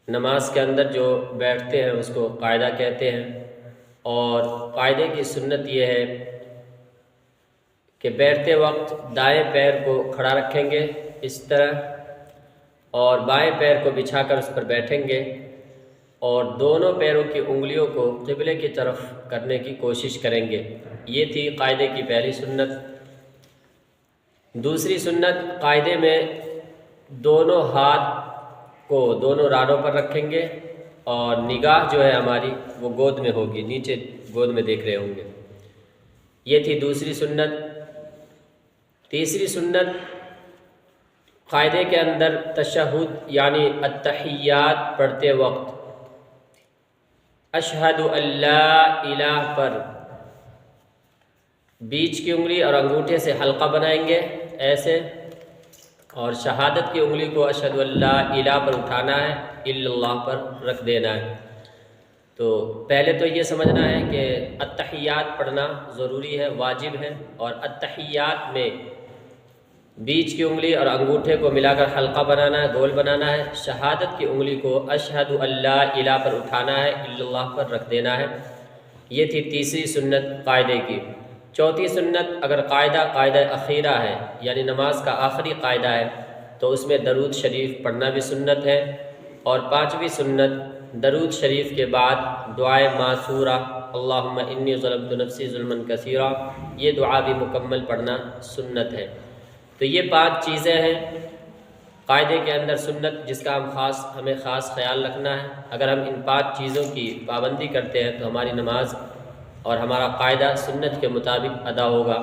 نماز کے اندر جو بیٹھتے ہیں اس کو قاعدہ کہتے ہیں، اور قاعدے کی سنت یہ ہے کہ بیٹھتے وقت دائیں پیر کو کھڑا رکھیں گے اس طرح، اور بائیں پیر کو بچھا کر اس پر بیٹھیں گے، اور دونوں پیروں کی انگلیوں کو قبلے کی طرف کرنے کی کوشش کریں گے۔ یہ تھی قاعدے کی پہلی سنت۔ دوسری سنت، قاعدے میں دونوں ہاتھ کو دونوں رانوں پر رکھیں گے، اور نگاہ جو ہے ہماری وہ گود میں ہوگی، نیچے گود میں دیکھ رہے ہوں گے۔ یہ تھی دوسری سنت۔ تیسری سنت، قاعدے کے اندر تشہد یعنی التحیات پڑھتے وقت اشہد ان لا الہ پر بیچ کی انگلی اور انگوٹھے سے حلقہ بنائیں گے ایسے، اور شہادت کی انگلی کو اشہد ان لا الہ پر اٹھانا ہے، الا اللہ پر رکھ دینا ہے۔ تو پہلے تو یہ سمجھنا ہے کہ التحیات پڑھنا ضروری ہے، واجب ہے، اور التحیات میں بیچ کی انگلی اور انگوٹھے کو ملا کر حلقہ بنانا ہے، گول بنانا ہے۔ شہادت کی انگلی کو اشہد ان لا الہ پر اٹھانا ہے، الا اللہ پر رکھ دینا ہے۔ یہ تھی تیسری سنت قاعدے کی۔ چوتھی سنت، اگر قاعدہ اخیرہ ہے یعنی نماز کا آخری قاعدہ ہے تو اس میں درود شریف پڑھنا بھی سنت ہے، اور پانچویں سنت، درود شریف کے بعد دعائے ماثورہ اللہم انی ظلمت نفسی ظلما کثیرا، یہ دعا بھی مکمل پڑھنا سنت ہے۔ تو یہ 5 چیزیں ہیں قاعدے کے اندر سنت، جس کا ہمیں خاص خیال رکھنا ہے۔ اگر ہم ان 5 چیزوں کی پابندی کرتے ہیں تو ہماری نماز اور ہمارا قاعدہ سنت کے مطابق ادا ہوگا۔